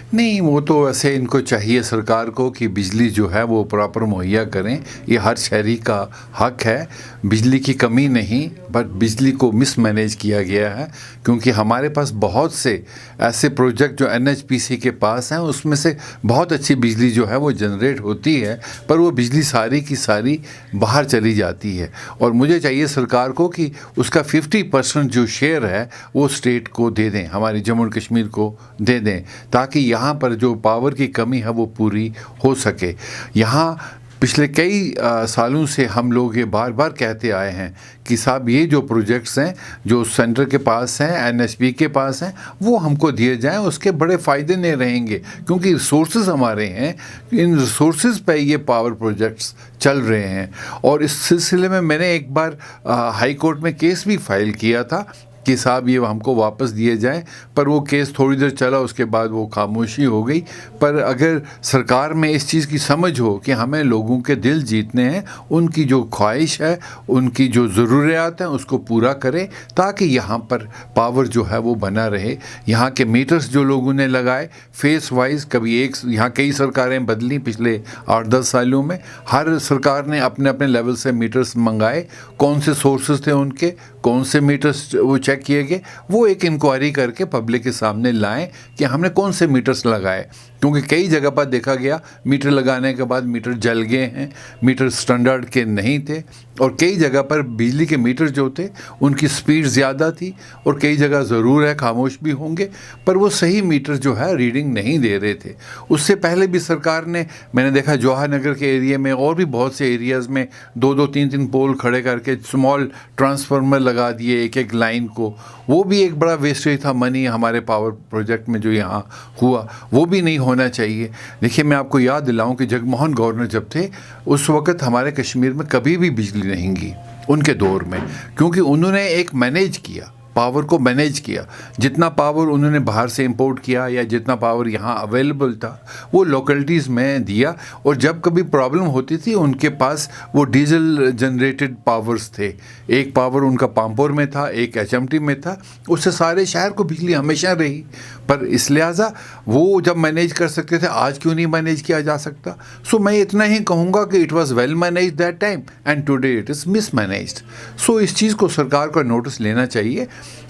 नहीं, वो तो वैसे इनको चाहिए सरकार को कि बिजली जो है वो प्रॉपर मुहैया करें। ये हर शहरी का हक है। बिजली की कमी नहीं, बट बिजली को मिसमैनेज किया गया है, क्योंकि हमारे पास बहुत से ऐसे प्रोजेक्ट जो एनएचपीसी के पास हैं, उसमें से बहुत अच्छी बिजली जो है वो जनरेट होती है, पर वो बिजली सारी की सारी बाहर चली जाती है। और मुझे चाहिए सरकार को कि उसका 50% जो शेयर है वो स्टेट को दे दें, हमारी जम्मू और कश्मीर को दे दें, ताकि यहाँ पर जो पावर की कमी है वो पूरी हो सके। यहाँ पिछले कई सालों से हम लोग ये बार बार कहते आए हैं कि साहब ये जो प्रोजेक्ट्स हैं जो सेंटर के पास हैं, एनएचपी के पास हैं, वो हमको दिए जाएं, उसके बड़े फ़ायदे नहीं रहेंगे, क्योंकि रिसोर्सेज हमारे हैं, इन रिसोर्सेज पे ये पावर प्रोजेक्ट्स चल रहे हैं। और इस सिलसिले में मैंने एक बार हाई कोर्ट में केस भी फाइल किया था कि साहब ये हमको वापस दिए जाएं, पर वो केस थोड़ी देर चला, उसके बाद वो खामोशी हो गई। पर अगर सरकार में इस चीज़ की समझ हो कि हमें लोगों के दिल जीतने हैं, उनकी जो ख्वाहिश है, उनकी जो ज़रूरियात हैं, उसको पूरा करें, ताकि यहाँ पर पावर जो है वो बना रहे। यहाँ के मीटर्स जो लोगों ने लगाए फेस वाइज, कभी एक, यहाँ कई सरकारें बदली पिछले 8-10 सालों में, हर सरकार ने अपने अपने लेवल से मीटर्स मंगाए, कौन से सोर्सेज थे उनके, कौन से मीटर्स वो चेक किए गए, वो एक इंक्वायरी करके पब्लिक के सामने लाएं कि हमने कौन से मीटर्स लगाए। क्योंकि कई जगह पर देखा गया मीटर लगाने के बाद मीटर जल गए हैं, मीटर स्टैंडर्ड के नहीं थे, और कई जगह पर बिजली के मीटर जो थे उनकी स्पीड ज़्यादा थी, और कई जगह ज़रूर है खामोश भी होंगे, पर वो सही मीटर जो है रीडिंग नहीं दे रहे थे। उससे पहले भी सरकार ने, मैंने देखा जवाहर नगर के एरिया में और भी बहुत से एरियाज़ में 2-2 3-3 पोल खड़े करके स्मॉल ट्रांसफार्मर लगा दिए एक एक लाइन को। वो भी एक बड़ा वेस्टेज था मनी हमारे पावर प्रोजेक्ट में जो यहाँ हुआ, वो भी नहीं होना चाहिए। देखिए, मैं आपको याद दिलाऊं कि जगमोहन गवर्नर जब थे उस वक़्त हमारे कश्मीर में कभी भी बिजली नहीं गई उनके दौर में, क्योंकि उन्होंने एक मैनेज किया, पावर को मैनेज किया। जितना पावर उन्होंने बाहर से इंपोर्ट किया या जितना पावर यहाँ अवेलेबल था वो लोकेलिटीज़ में दिया, और जब कभी प्रॉब्लम होती थी उनके पास वो डीजल जनरेटेड पावर्स थे। एक पावर उनका पामपोर में था, एक एचएमटी में था, उससे सारे शहर को बिजली हमेशा रही। पर इस लिहाजा वो जब मैनेज कर सकते थे, आज क्यों नहीं मैनेज किया जा सकता? सो मैं इतना ही कहूँगा कि it was well manage that time and today it is mismanaged. So इस चीज़ को सरकार को नोटिस लेना चाहिए।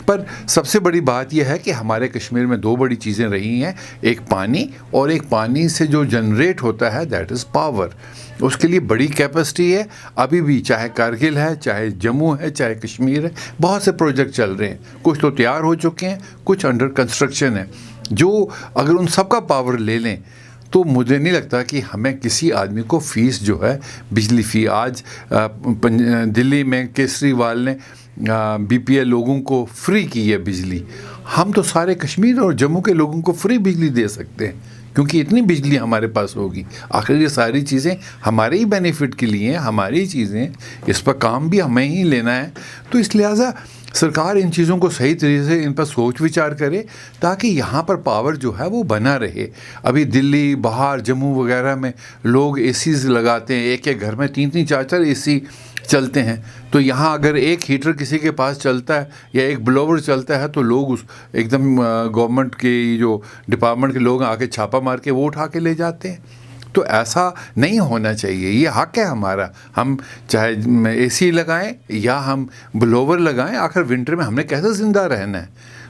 पर सबसे बड़ी बात यह है कि हमारे कश्मीर में 2 बड़ी चीज़ें रही हैं, एक पानी, और एक पानी से जो जनरेट होता है दैट इज़ पावर। उसके लिए बड़ी कैपेसिटी है अभी भी, चाहे कारगिल है, चाहे जम्मू है, चाहे कश्मीर है, बहुत से प्रोजेक्ट चल रहे हैं। कुछ तो तैयार हो चुके हैं, कुछ अंडर कंस्ट्रक्शन है। जो अगर उन सब का पावर ले लें तो मुझे नहीं लगता कि हमें किसी आदमी को फ़ीस जो है बिजली फ़ी, आज दिल्ली में केजरीवाल ने बीपीएल लोगों को फ्री की है बिजली। हम तो सारे कश्मीर और जम्मू के लोगों को फ्री बिजली दे सकते हैं, क्योंकि इतनी बिजली हमारे पास होगी। आखिर ये सारी चीज़ें हमारे ही बेनिफिट के लिए हैं, हमारी ही चीज़ें, इस पर काम भी हमें ही लेना है। तो इस लिहाजा सरकार इन चीज़ों को सही तरीके से इन पर सोच विचार करे, ताकि यहाँ पर पावर जो है वो बना रहे। अभी दिल्ली, बाहर जम्मू वगैरह में लोग एसीज़ लगाते हैं, एक एक घर में 3-3 4-4 एसी चलते हैं। तो यहाँ अगर एक हीटर किसी के पास चलता है या एक ब्लोवर चलता है तो लोग उस एकदम गवर्नमेंट के जो डिपार्टमेंट के लोग आके छापा मार के वो उठा के ले जाते हैं। तो ऐसा नहीं होना चाहिए, ये हक है हमारा। हम चाहे एसी लगाएं या हम ब्लोवर लगाएं, आखिर विंटर में हमने कैसे ज़िंदा रहना है?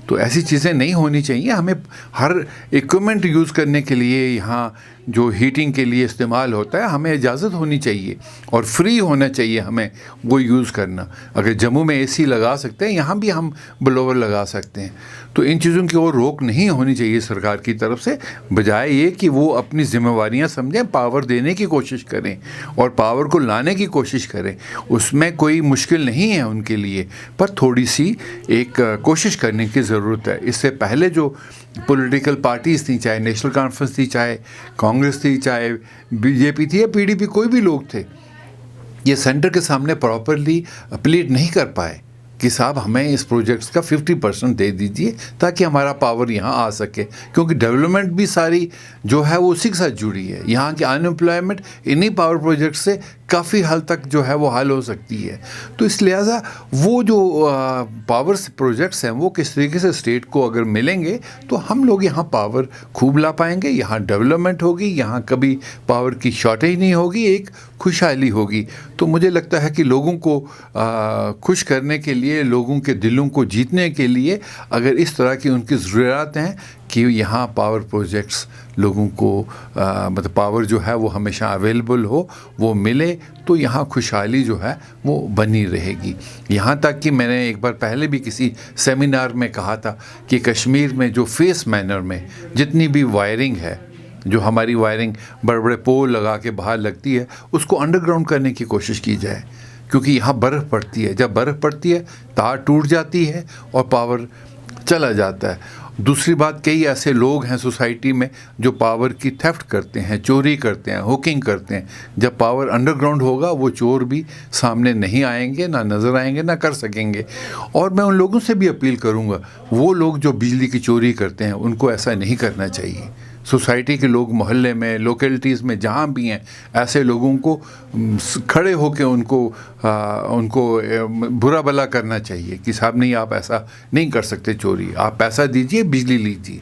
तो ऐसी चीज़ें नहीं होनी चाहिए। हमें हर इक्विपमेंट यूज़ करने के लिए, यहाँ जो हीटिंग के लिए इस्तेमाल होता है, हमें इजाज़त होनी चाहिए और फ्री होना चाहिए हमें वो यूज़ करना। अगर जम्मू में एसी लगा सकते हैं, यहाँ भी हम ब्लोवर लगा सकते हैं। तो इन चीज़ों की ओर रोक नहीं होनी चाहिए सरकार की तरफ से, बजाय ये कि वो अपनी जिम्मेवारियाँ समझें, पावर देने की कोशिश करें और पावर को लाने की कोशिश करें। उसमें कोई मुश्किल नहीं है उनके लिए, पर थोड़ी सी एक कोशिश करने की ज़रूरत है। इससे पहले जो पॉलिटिकल पार्टीज़ थी, चाहे नेशनल कॉन्फ्रेंस थी, चाहे कांग्रेस थी, चाहे बीजेपी थी या पीडीपी, कोई भी लोग थे, ये सेंटर के सामने प्रॉपरली प्लीड नहीं कर पाए कि साहब हमें इस प्रोजेक्ट्स का 50% दे दीजिए ताकि हमारा पावर यहाँ आ सके। क्योंकि डेवलपमेंट भी सारी जो है वो उसी के साथ जुड़ी है। यहाँ की अनएम्प्लॉयमेंट इन्हीं पावर प्रोजेक्ट से काफ़ी हद तक जो है वो हल हो सकती है। तो इस लिहाजा वो जो पावर प्रोजेक्ट्स हैं वो किस तरीके से स्टेट को अगर मिलेंगे तो हम लोग यहाँ पावर खूब ला पाएंगे, यहाँ डेवलपमेंट होगी, यहाँ कभी पावर की शॉर्टेज नहीं होगी, एक खुशहाली होगी। तो मुझे लगता है कि लोगों को खुश करने के लिए, लोगों के दिलों को जीतने के लिए अगर इस तरह की उनकी ज़रूरत हैं कि यहाँ पावर प्रोजेक्ट्स लोगों को मतलब पावर जो है वो हमेशा अवेलेबल हो, वो मिले, तो यहाँ खुशहाली जो है वो बनी रहेगी। यहाँ तक कि मैंने एक बार पहले भी किसी सेमिनार में कहा था कि कश्मीर में जो फेस मैनर में जितनी भी वायरिंग है, जो हमारी वायरिंग बड़े बड़े पोल लगा के बाहर लगती है, उसको अंडरग्राउंड करने की कोशिश की जाए, क्योंकि यहाँ बर्फ़ पड़ती है। जब बर्फ़ पड़ती है तार टूट जाती है और पावर चला जाता है। दूसरी बात, कई ऐसे लोग हैं सोसाइटी में जो पावर की थेफ्ट करते हैं, चोरी करते हैं, हुकिंग करते हैं। जब पावर अंडरग्राउंड होगा वो चोर भी सामने नहीं आएंगे, ना नज़र आएंगे, ना कर सकेंगे। और मैं उन लोगों से भी अपील करूँगा, वो लोग जो बिजली की चोरी करते हैं उनको ऐसा नहीं करना चाहिए। सोसाइटी के लोग मोहल्ले में, लोकेलिटीज़ में जहाँ भी हैं, ऐसे लोगों को खड़े होकर उनको बुरा भला करना चाहिए कि साहब नहीं, आप ऐसा नहीं कर सकते चोरी, आप पैसा दीजिए, बिजली लीजिए।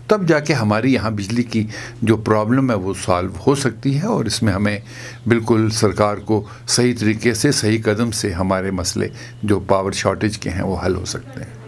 तब जाके हमारी यहाँ बिजली की जो प्रॉब्लम है वो सॉल्व हो सकती है। और इसमें हमें बिल्कुल सरकार को सही तरीके से, सही कदम से हमारे मसले जो पावर शॉर्टेज के हैं वो हल हो सकते हैं।